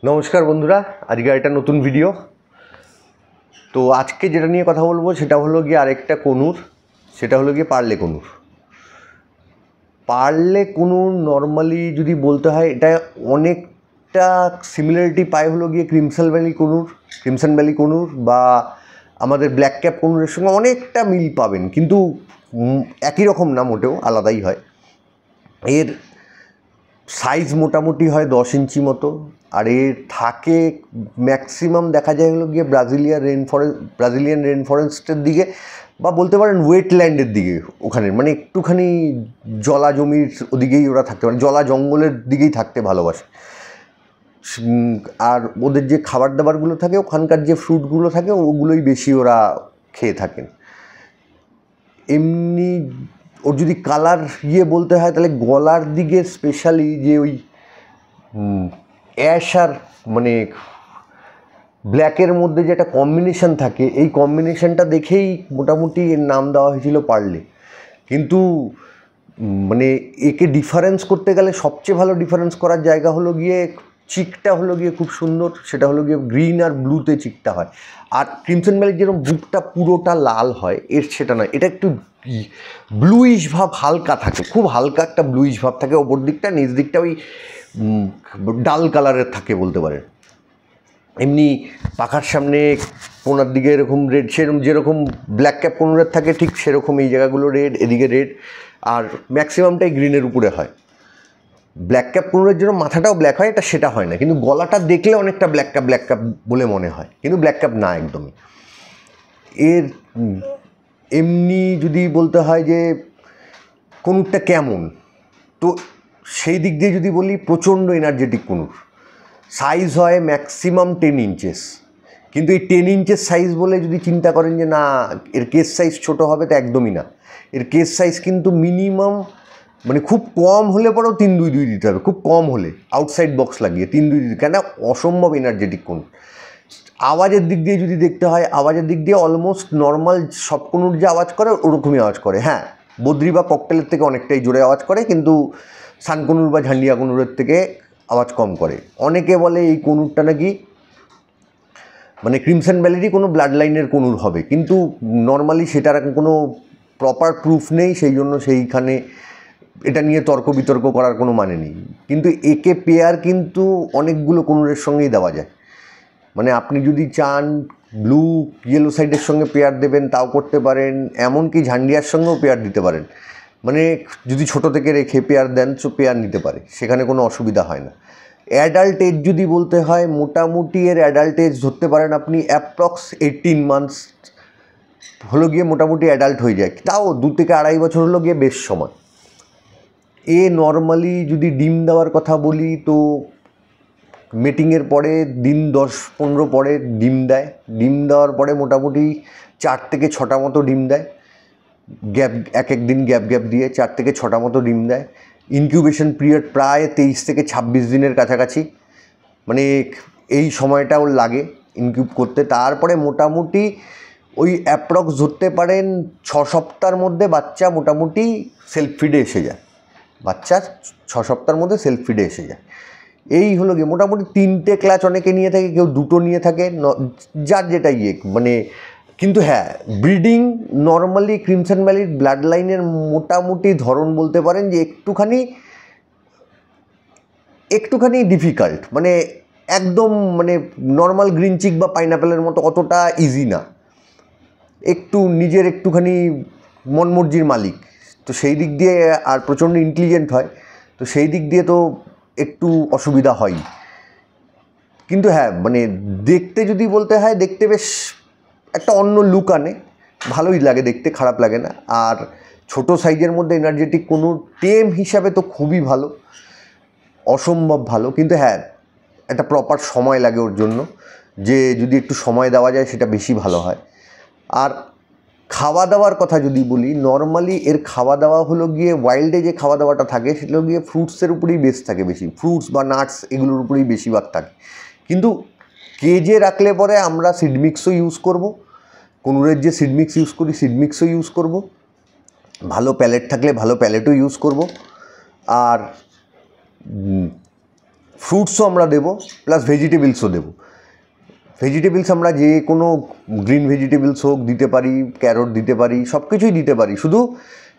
নমস্কার বন্ধুরা, আজকে একটা নতুন ভিডিও। তো আজকে যেটা নিয়ে কথা বলবো সেটা হলো গিয়ে আরেকটা কনুর, সেটা হলো গিয়ে পার্লে কনুর। পার্লে কনুর নর্মালি যদি বলতে হয়, এটা অনেকটা সিমিলারিটি পায় হলো গিয়ে ক্রিমসন ভ্যালি কনুর বা আমাদের ব্ল্যাক ক্যাপ কনুরের সঙ্গে অনেকটা মিল পাবেন, কিন্তু একই রকম না, মোটেও আলাদাই হয়। এর সাইজ মোটামুটি হয় 10 ইঞ্চি মতো, আর এর থাকে ম্যাক্সিমাম দেখা যায় হলো গিয়ে ব্রাজিলিয়ান রেন ফরেস্টের দিকে, বা বলতে পারেন ওয়েটল্যান্ডের দিকে, ওখানে মানে একটুখানি জলা জমির ওদিকেই ওরা থাকতে পারে, জলা জঙ্গলের দিকেই থাকতে ভালোবাসে। আর ওদের যে খাবার দাবারগুলো থাকে, ওখানকার যে ফ্রুটগুলো থাকে, ওগুলোই বেশি ওরা খেয়ে থাকেন। এমনি ওর যদি কালার বলতে হয়, তাহলে গলার দিকে স্পেশালি যে ওই অ্যাশ আর মানে ব্ল্যাকের মধ্যে যে একটা কম্বিনেশান থাকে, এই কম্বিনেশানটা দেখেই মোটামুটি এর নাম দেওয়া হয়েছিল পার্লে। কিন্তু মানে একে ডিফারেন্স করতে গেলে সবচেয়ে ভালো ডিফারেন্স করার জায়গা হলো গিয়ে চিকটা হলো গিয়ে খুব সুন্দর, সেটা হলো গিয়ে গ্রিন আর ব্লুতে চিকটা হয়। আর ক্রিমসন ভ্যালির যেরকম বুকটা পুরোটা লাল হয়, এর সেটা নয়, এটা একটু ব্লুইশ ভাব হালকা থাকে, খুব হালকা একটা ব্লুইশ ভাব থাকে ওপর দিকটা, নিচ দিকটা ওই ডাল কালারের থাকে বলতে পারেন। এমনি পাখার সামনে কোনার দিকে এরকম রেড, সেরকম যেরকম ব্ল্যাক ক্যাপ কনুরের থাকে ঠিক সেরকম এই জায়গাগুলো রেড, এদিকে রেড, আর ম্যাক্সিমামটাই গ্রিনের উপরে হয়। ব্ল্যাক ক্যাপ কনুরের জন্য মাথাটাও ব্ল্যাক হয়, এটা সেটা হয় না, কিন্তু গলাটা দেখলে অনেকটা ব্ল্যাক ক্যাপ বলে মনে হয়, কিন্তু ব্ল্যাক ক্যাপ না একদমই। এর এমনি যদি বলতে হয় যে কনুরটা কেমন, তো সেই দিক দিয়ে যদি বলি প্রচণ্ড এনার্জেটিক কনুর। সাইজ হয় ম্যাক্সিমাম 10 ইঞ্চেস, কিন্তু এই 10 ইঞ্চেস সাইজ বলে যদি চিন্তা করেন যে না এর কেস সাইজ ছোট হবে, তো একদমই না। এর কেস সাইজ কিন্তু মিনিমাম মানে খুব কম হলে পরেও 3-2-2 দিতে হবে, খুব কম হলে আউটসাইড বক্স লাগিয়ে 3-2 দিতে, কেন অসম্ভব এনার্জেটিক কোন। আওয়াজের দিক দিয়ে যদি দেখতে হয়, আওয়াজের দিক দিয়ে অলমোস্ট নর্মাল সব কনুর যে আওয়াজ করে ওরকমই আওয়াজ করে। হ্যাঁ, বদ্রি বা ককটেলের থেকে অনেকটাই জোরে আওয়াজ করে, কিন্তু সানকনুর বা ঝান্ডিয়া কনুরের থেকে আওয়াজ কম করে। অনেকে বলে এই কনুরটা নাকি মানে ক্রিমসন ভ্যালিরই কোনো ব্লাড লাইনের কনুর হবে, কিন্তু নর্মালি সেটার কোনো প্রপার প্রুফ নেই, সেই জন্য সেইখানে এটা নিয়ে তর্ক বিতর্ক করার কোনো মানে নেই। কিন্তু একে পেয়ার কিন্তু অনেকগুলো কনুরের সঙ্গেই দেওয়া যায়, মানে আপনি যদি চান ব্লু ইয়েলো সাইডের সঙ্গে পেয়ার দেবেন তাও করতে পারেন, এমনকি ঝান্ডিয়ার সঙ্গেও পেয়ার দিতে পারেন। মানে যদি ছোটো থেকে রেখে পেয়ার দেন তো পেয়ার নিতে পারে, সেখানে কোনো অসুবিধা হয় না। অ্যাডাল্ট এজ যদি বলতে হয়, মোটামুটি এর অ্যাডাল্ট এজ ধরতে পারেন আপনি অ্যাপ্রক্স 18 মান্থস হলো গিয়ে মোটামুটি অ্যাডাল্ট হয়ে যায়, তাও 2 থেকে 2.5 বছর হলো গিয়ে বেশ সময়। এ নর্মালি যদি ডিম দেওয়ার কথা বলি, তো মিটিংয়ের পরে দিন 10-15 পরে ডিম দেয়। ডিম দেওয়ার পরে মোটামুটি 4 থেকে 6টা মতো ডিম দেয়, এক দিন গ্যাপ দিয়ে 4 থেকে 6টা মতো ডিম দেয়। ইনকিউবেশন পিরিয়ড প্রায় 23 থেকে 26 দিনের কাছাকাছি, মানে এই সময়টা ওর লাগে ইনকিউব করতে। তারপরে মোটামুটি ওই অ্যাপ্রক্স ধরতে পারেন 6 সপ্তাহের মধ্যে বাচ্চা মোটামুটি সেলফ ফিডে এসে যায়, বাচ্চা 6 সপ্তাহের মধ্যে সেলফ ফিডে এসে যায়। এই হলো গিয়ে মোটামুটি 3টে ক্লাচ অনেকে নিয়ে থাকে, কেউ 2টো নিয়ে থাকে, যার যেটা মানে। কিন্তু হ্যাঁ, ব্রিডিং নর্মালি ক্রিমসন ভ্যালির ব্লাড লাইনের মোটামুটি ধরন বলতে পারেন যে একটুখানি ডিফিকাল্ট, মানে একদম মানে নর্মাল গ্রিন চিক বা পাইনাপেলের মতো অতটা ইজি না, একটু নিজের একটুখানি মনমর্জির মালিক, তো সেই দিক দিয়ে আর প্রচণ্ড ইন্টেলিজেন্ট হয়, তো সেই দিক দিয়ে তো একটু অসুবিধা হয়। কিন্তু হ্যাঁ, মানে দেখতে যদি বলতে হয়, দেখতে বেশ একটা অন্য লুক আনে, ভালোই লাগে দেখতে, খারাপ লাগে না। আর ছোট সাইজের মধ্যে এনার্জেটিক কোনো টেম হিসাবে তো খুবই ভালো, অসম্ভব ভালো। কিন্তু হ্যাঁ, একটা প্রপার সময় লাগে ওর জন্য, যে যদি একটু সময় দেওয়া যায় সেটা বেশি ভালো হয়। আর খাওয়া দাওয়ার কথা যদি বলি, নর্মালি এর খাওয়া দাওয়া হলো গিয়ে ওয়াইল্ডে যে খাওয়া দাওয়াটা থাকে সেটা হলো গিয়ে ফ্রুটসের উপরেই বেশ থাকে, বেশি ফ্রুটস বা নাটস এগুলোর উপরেই বেশিরভাগ থাকে। কিন্তু কেজে রাখলে পরে আমরা সিডমিক্সও ইউজ করব, কনুরের যে সিডমিক্স ইউজ করি সিডমিক্সও ইউজ করব, ভালো প্যালেট থাকলে ভালো প্যালেটও ইউজ করব। আর ফ্রুটসও আমরা দেবো, প্লাস ভেজিটেবলসও দেবো। ভেজিটেবলস আমরা যে কোনো গ্রিন ভেজিটেবলস হোক দিতে পারি, ক্যারট দিতে পারি, সব কিছুই দিতে পারি। শুধু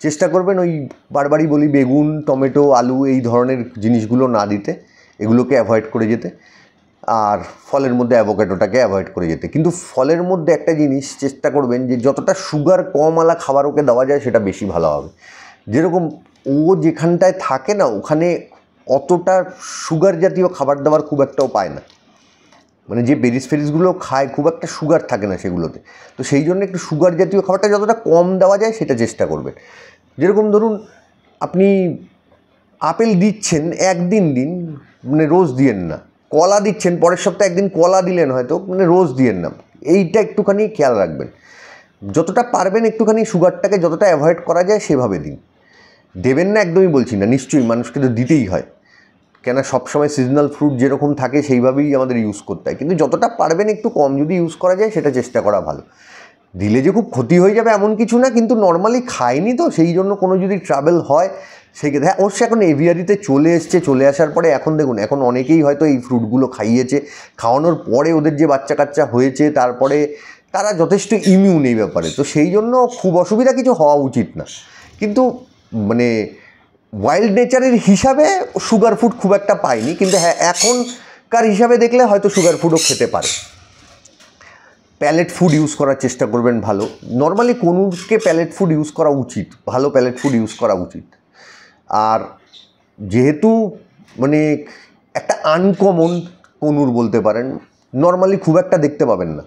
চেষ্টা করবেন ওই বারবারই বলি বেগুন, টমেটো, আলু এই ধরনের জিনিসগুলো না দিতে, এগুলোকে অ্যাভয়েড করে যেতে। আর ফলের মধ্যে অ্যাভোকাডোটাকে অ্যাভয়েড করে যেতে। কিন্তু ফলের মধ্যে একটা জিনিস চেষ্টা করবেন যে যতটা সুগার কমওয়ালা খাবার ওকে দেওয়া যায় সেটা বেশি ভালো হবে। যেরকম ও যেখানটায় থাকে না ওখানে অতটা সুগার জাতীয় খাবার দাবার খুব একটাও পায় না, মানে যে বেরিস ফেরিসগুলো খায় খুব একটা সুগার থাকে না সেগুলোতে। তো সেই জন্য একটু সুগার জাতীয় খাবারটা যতটা কম দেওয়া যায় সেটা চেষ্টা করবেন। যেরকম ধরুন আপনি আপেল দিচ্ছেন একদিন দিন, মানে রোজ দিয়েন না। কলা দিচ্ছেন পরের সপ্তাহে একদিন কলা দিলেন হয়তো, মানে রোজ দিয়েন না। এইটা একটুখানি খেয়াল রাখবেন। যতটা পারবেন একটুখানি সুগারটাকে যতটা অ্যাভয়েড করা যায় সেভাবে দিন। দেবেন না একদমই বলছি না, নিশ্চয়ই মানুষকে তো দিতেই হয়, কেন সবসময় সিজনাল ফ্রুট যেরকম থাকে সেইভাবেই আমাদের ইউজ করতে হয়। কিন্তু যতটা পারবেন একটু কম যদি ইউজ করা যায় সেটা চেষ্টা করা ভালো। দিলে যে খুব ক্ষতি হয়ে যাবে এমন কিছু না, কিন্তু নর্মালি খায়নি তো সেই জন্য কোনো যদি ট্রাভেল হয় সেক্ষেত্রে হ্যাঁ অবশ্যই এখন এভিয়ারিতে চলে এসছে, চলে আসার পরে এখন দেখুন এখন অনেকেই হয়তো এই ফ্রুটগুলো খাইয়েছে, খাওয়ানোর পরে ওদের যে বাচ্চা কাচ্চা হয়েছে তারপরে তারা যথেষ্ট ইমিউন এই ব্যাপারে, তো সেই জন্য খুব অসুবিধা কিছু হওয়া উচিত না। কিন্তু মানে ওয়াইল্ড নেচারের হিসাবে সুগার ফুড খুব একটা পাইনি, কিন্তু হ্যাঁ এখনকার হিসাবে দেখলে হয়তো সুগার ফুডও খেতে পারে। প্যালেট ফুড ইউজ করার চেষ্টা করবেন ভালো। নর্মালি কনুরকে প্যালেট ফুড ইউজ করা উচিত, ভালো প্যালেট ফুড ইউজ করা উচিত। আর যেহেতু মানে একটা আনকমন কনুর বলতে পারেন, নর্মালি খুব একটা দেখতে পাবেন না,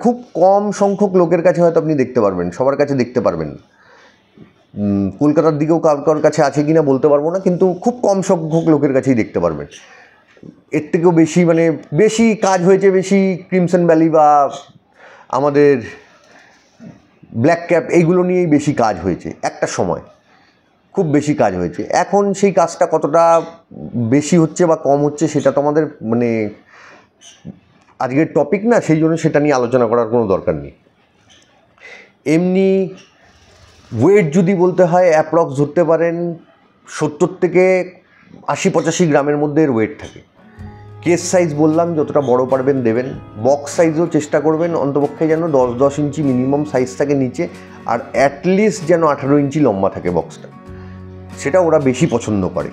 খুব কম সংখ্যক লোকের কাছে হয়তো আপনি দেখতে পারবেন, সবার কাছে দেখতে পারবেন না। কলকাতার দিকেও কার কাছে আছে কি না বলতে পারবো না, কিন্তু খুব কম সংখ্যক লোকের কাছেই দেখতে পারবেন। এর থেকেও বেশি মানে বেশি কাজ হয়েছে বেশি ক্রিমসন ভ্যালি বা আমাদের ব্ল্যাক ক্যাপ এইগুলো নিয়েই বেশি কাজ হয়েছে একটা সময়, খুব বেশি কাজ হয়েছে। এখন সেই কাজটা কতটা বেশি হচ্ছে বা কম হচ্ছে সেটা তো আমাদের মানে আজকের টপিক না, সেই জন্য সেটা নিয়ে আলোচনা করার কোনো দরকার নেই। এমনি ওয়েট যদি বলতে হয় অ্যাপ্রক্স ধরতে পারেন 70 থেকে 80-85 গ্রামের মধ্যে এর ওয়েট থাকে। কেস সাইজ বললাম যতটা বড় পারবেন দেবেন। বক্স সাইজও চেষ্টা করবেন অন্তপক্ষে যেন 10-10 ইঞ্চি মিনিমাম সাইজ থাকে নিচে, আর অ্যাটলিস্ট যেন 18 ইঞ্চি লম্বা থাকে বক্সটা, সেটা ওরা বেশি পছন্দ করে।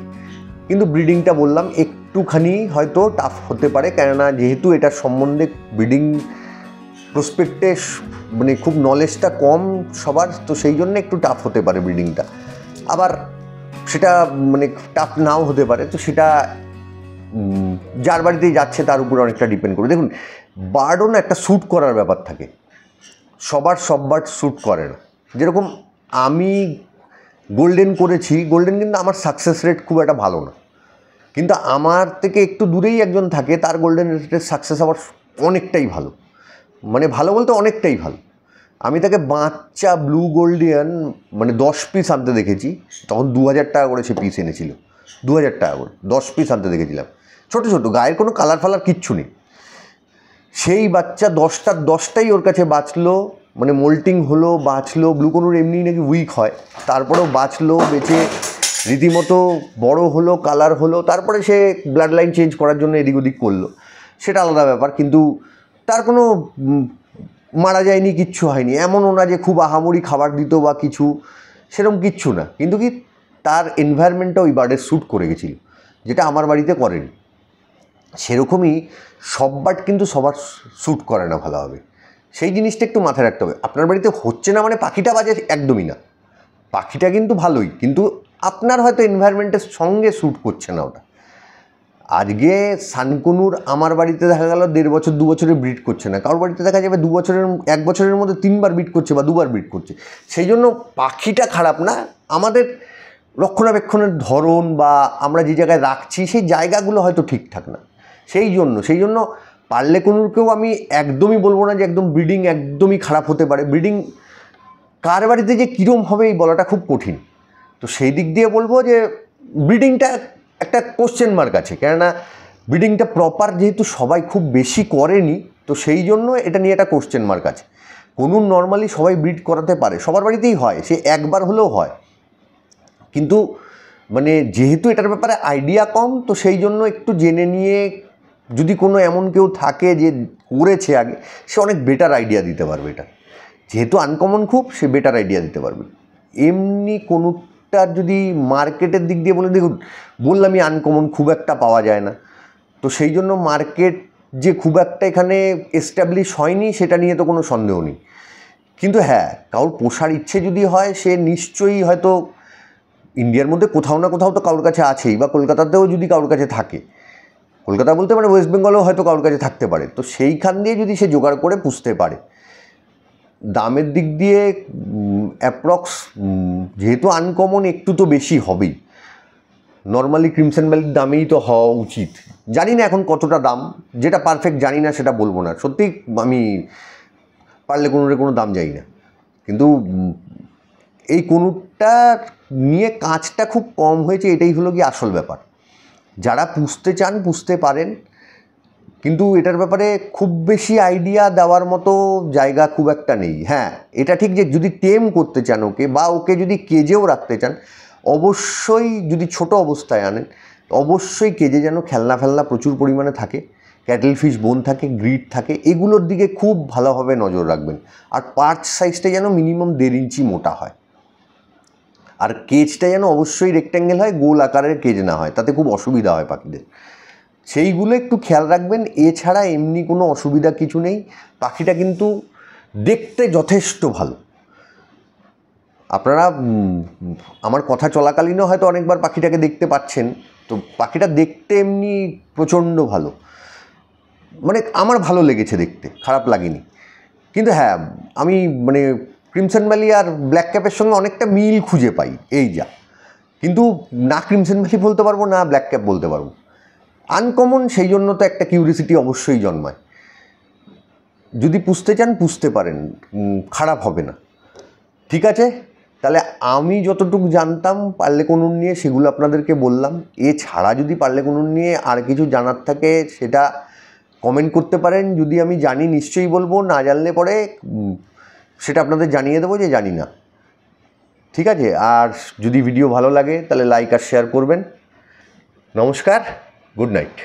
কিন্তু ব্রিডিংটা বললাম একটুখানি হয়তো টাফ হতে পারে, কেননা যেহেতু এটার সম্বন্ধে ব্রিডিং প্রসপেক্টে মানে খুব নলেজটা কম সবার, তো সেই জন্য একটু টাফ হতে পারে ব্রিডিংটা। আবার সেটা মানে টাফ নাও হতে পারে, তো সেটা যার বাড়িতেই যাচ্ছে তার উপরে অনেকটা ডিপেন্ড করে। দেখুন বার্ডও না একটা শ্যুট করার ব্যাপার থাকে, সবার সব বার্ড শ্যুট করে না। যেরকম আমি গোল্ডেন করেছি, গোল্ডেন কিন্তু আমার সাকসেস রেট খুব একটা ভালো না, কিন্তু আমার থেকে একটু দূরেই একজন থাকে তার গোল্ডেন রেটের সাকসেস আবার অনেকটাই ভালো, মানে ভালো বলতে অনেকটাই ভালো। আমি তাকে বাচ্চা ব্লু গোল্ডিয়ান মানে 10 পিস আনতে দেখেছি, তখন 2000 টাকা করে সে পিস এনেছিল, 2000 টাকা করে 10 পিস আনতে দেখেছিলাম, ছোটো ছোটো, গায়ের কোনো কালার ফালার কিচ্ছু নেই। সেই বাচ্চা 10টাই ওর কাছে বাঁচলো, মানে মোল্টিং হলো, বাঁচলো। ব্লু কনুর এমনি নাকি উইক হয়, তারপরেও বাঁচলো, বেঁচে রীতিমতো বড় হলো, কালার হলো। তারপরে সে ব্লাড লাইন চেঞ্জ করার জন্য এদিক ওদিক করলো, সেটা আলাদা ব্যাপার। কিন্তু তার কোনো মারা যায়নি, কিচ্ছু হয়নি, এমনও না যে খুব আহামরি খাবার দিত বা কিছু, সেরকম কিচ্ছু না। কিন্তু কি তার এনভায়রনমেন্টটা ওই বার্ডের শ্যুট করে গেছিলো, যেটা আমার বাড়িতে করেনি। সেরকমই সব বার্ড কিন্তু সবার শ্যুট করে না ভালোভাবে, সেই জিনিসটা একটু মাথায় রাখতে হবে। আপনার বাড়িতে হচ্ছে না মানে পাখিটা বাজে একদমই না, পাখিটা কিন্তু ভালোই, কিন্তু আপনার হয়তো এনভায়রনমেন্টের সঙ্গে শ্যুট করছে না ওটা। আজকে সানকনুর আমার বাড়িতে দেখা গেল 1.5 বছর 2 বছরে ব্রিড করছে না, কারোর বাড়িতে দেখা যাবে 1 বছরের মধ্যে 3বার ব্রিড করছে বা 2বার ব্রিড করছে। সেই জন্য পাখিটা খারাপ না, আমাদের রক্ষণাবেক্ষণের ধরন বা আমরা যে জায়গায় রাখছি সেই জায়গাগুলো হয়তো ঠিকঠাক না। সেই জন্য পার্লে কনুরকেও আমি একদমই বলবো না যে একদম ব্রিডিং একদমই খারাপ হতে পারে। ব্রিডিং কার বাড়িতে যে কীরম হবে এই বলাটা খুব কঠিন। তো সেই দিক দিয়ে বলবো যে ব্রিডিংটা একটা কোশ্চেন মার্ক আছে, কেননা ব্রিডিংটা প্রপার যেহেতু সবাই খুব বেশি করেনি, তো সেই জন্য এটা নিয়ে একটা কোশ্চেন মার্ক আছে। কনুর নর্মালি সবাই ব্রিড করাতে পারে, সবার বাড়িতেই হয়, সে একবার হলেও হয়, কিন্তু মানে যেহেতু এটার ব্যাপারে আইডিয়া কম, তো সেই জন্য একটু জেনে নিয়ে যদি কোনো এমন কেউ থাকে যে করেছে আগে, সে অনেক বেটার আইডিয়া দিতে পারবে। এটা যেহেতু আনকমন খুব, সে বেটার আইডিয়া দিতে পারবে। এমনি কোনোটার যদি মার্কেটের দিক দিয়ে দেখুন, বললামই আনকমন খুব একটা পাওয়া যায় না, তো সেই জন্য মার্কেট যে খুব একটা এখানে এস্টাবলিশ হয়নি সেটা নিয়ে তো কোনো সন্দেহ নেই। কিন্তু হ্যাঁ, কারোর পোষার ইচ্ছে যদি হয়, সে নিশ্চয়ই হয়তো ইন্ডিয়ার মধ্যে কোথাও না কোথাও তো কারোর কাছে আছেই, বা কলকাতাতেও যদি কারোর কাছে থাকে, কলকাতা বলতে মানে ওয়েস্ট বেঙ্গলেও হয়তো কারোর কাছে থাকতে পারে, তো সেইখান দিয়ে যদি সে জোগাড় করে পুষতে পারে। দামের দিক দিয়ে অ্যাপ্রক্স যেহেতু আনকমন, একটু তো বেশি হবেই। নর্মালি ক্রিমসন ভ্যালির দামেই তো হওয়া উচিত। জানি না এখন কতটা দাম, যেটা পারফেক্ট জানি না সেটা বলবো না, সত্যি আমি পারলে কোনো দাম যাই না। কিন্তু এই কোনুটা নিয়ে কাজটা খুব কম হয়েছে, এটাই হলো কি আসল ব্যাপার। যারা পুষতে চান পুষতে পারেন, কিন্তু এটার ব্যাপারে খুব বেশি আইডিয়া দেওয়ার মতো জায়গা খুব একটা নেই। হ্যাঁ, এটা ঠিক যে যদি টেম করতে চান ওকে, বা ওকে যদি কেজেও রাখতে চান, অবশ্যই যদি ছোট অবস্থায় আনেন, অবশ্যই কেজে যেন খেলনা ফেলনা প্রচুর পরিমাণে থাকে, ক্যাটেল ফিশ বোন থাকে, গ্রিড থাকে, এগুলোর দিকে খুব ভালোভাবে নজর রাখবেন। আর পার্চ সাইজটা যেন মিনিমাম 1.5 ইঞ্চি মোটা হয়, আর কেজটা যেন অবশ্যই রেক্ট্যাঙ্গেল হয়, গোল আকারের কেজ না হয়, তাতে খুব অসুবিধা হয় পাখিদের। সেইগুলো একটু খেয়াল রাখবেন। এছাড়া এমনি কোনো অসুবিধা কিছু নেই। পাখিটা কিন্তু দেখতে যথেষ্ট ভালো। আপনারা আমার কথা চলাকালীনও হয়তো অনেকবার পাখিটাকে দেখতে পাচ্ছেন, তো পাখিটা দেখতে এমনি প্রচণ্ড ভালো, মানে আমার ভালো লেগেছে দেখতে, খারাপ লাগেনি। কিন্তু হ্যাঁ, আমি মানে ক্রিমসন ভ্যালি আর ব্ল্যাক ক্যাপের সঙ্গে অনেকটা মিল খুঁজে পাই, এই যা। কিন্তু না ক্রিমসন ভ্যালি বলতে পারবো, না ব্ল্যাক ক্যাপ বলতে পারবো। আনকমন, সেই জন্য তো একটা কিউরিসিটি অবশ্যই জন্মায়। যদি পুষতে চান পুষতে পারেন, খারাপ হবে না। ঠিক আছে, তাহলে আমি যতটুকু জানতাম পার্লে কনুর নিয়ে সেগুলো আপনাদেরকে বললাম। এছাড়া যদি পার্লে কনুর নিয়ে আর কিছু জানার থাকে সেটা কমেন্ট করতে পারেন। যদি আমি জানি নিশ্চয়ই বলবো, না জানলে পরে সেটা আপনাদের জানিয়ে দেবো যে জানি না। ঠিক আছে, আর যদি ভিডিও ভালো লাগে তাহলে লাইক আর শেয়ার করবেন। নমস্কার, গুড নাইট।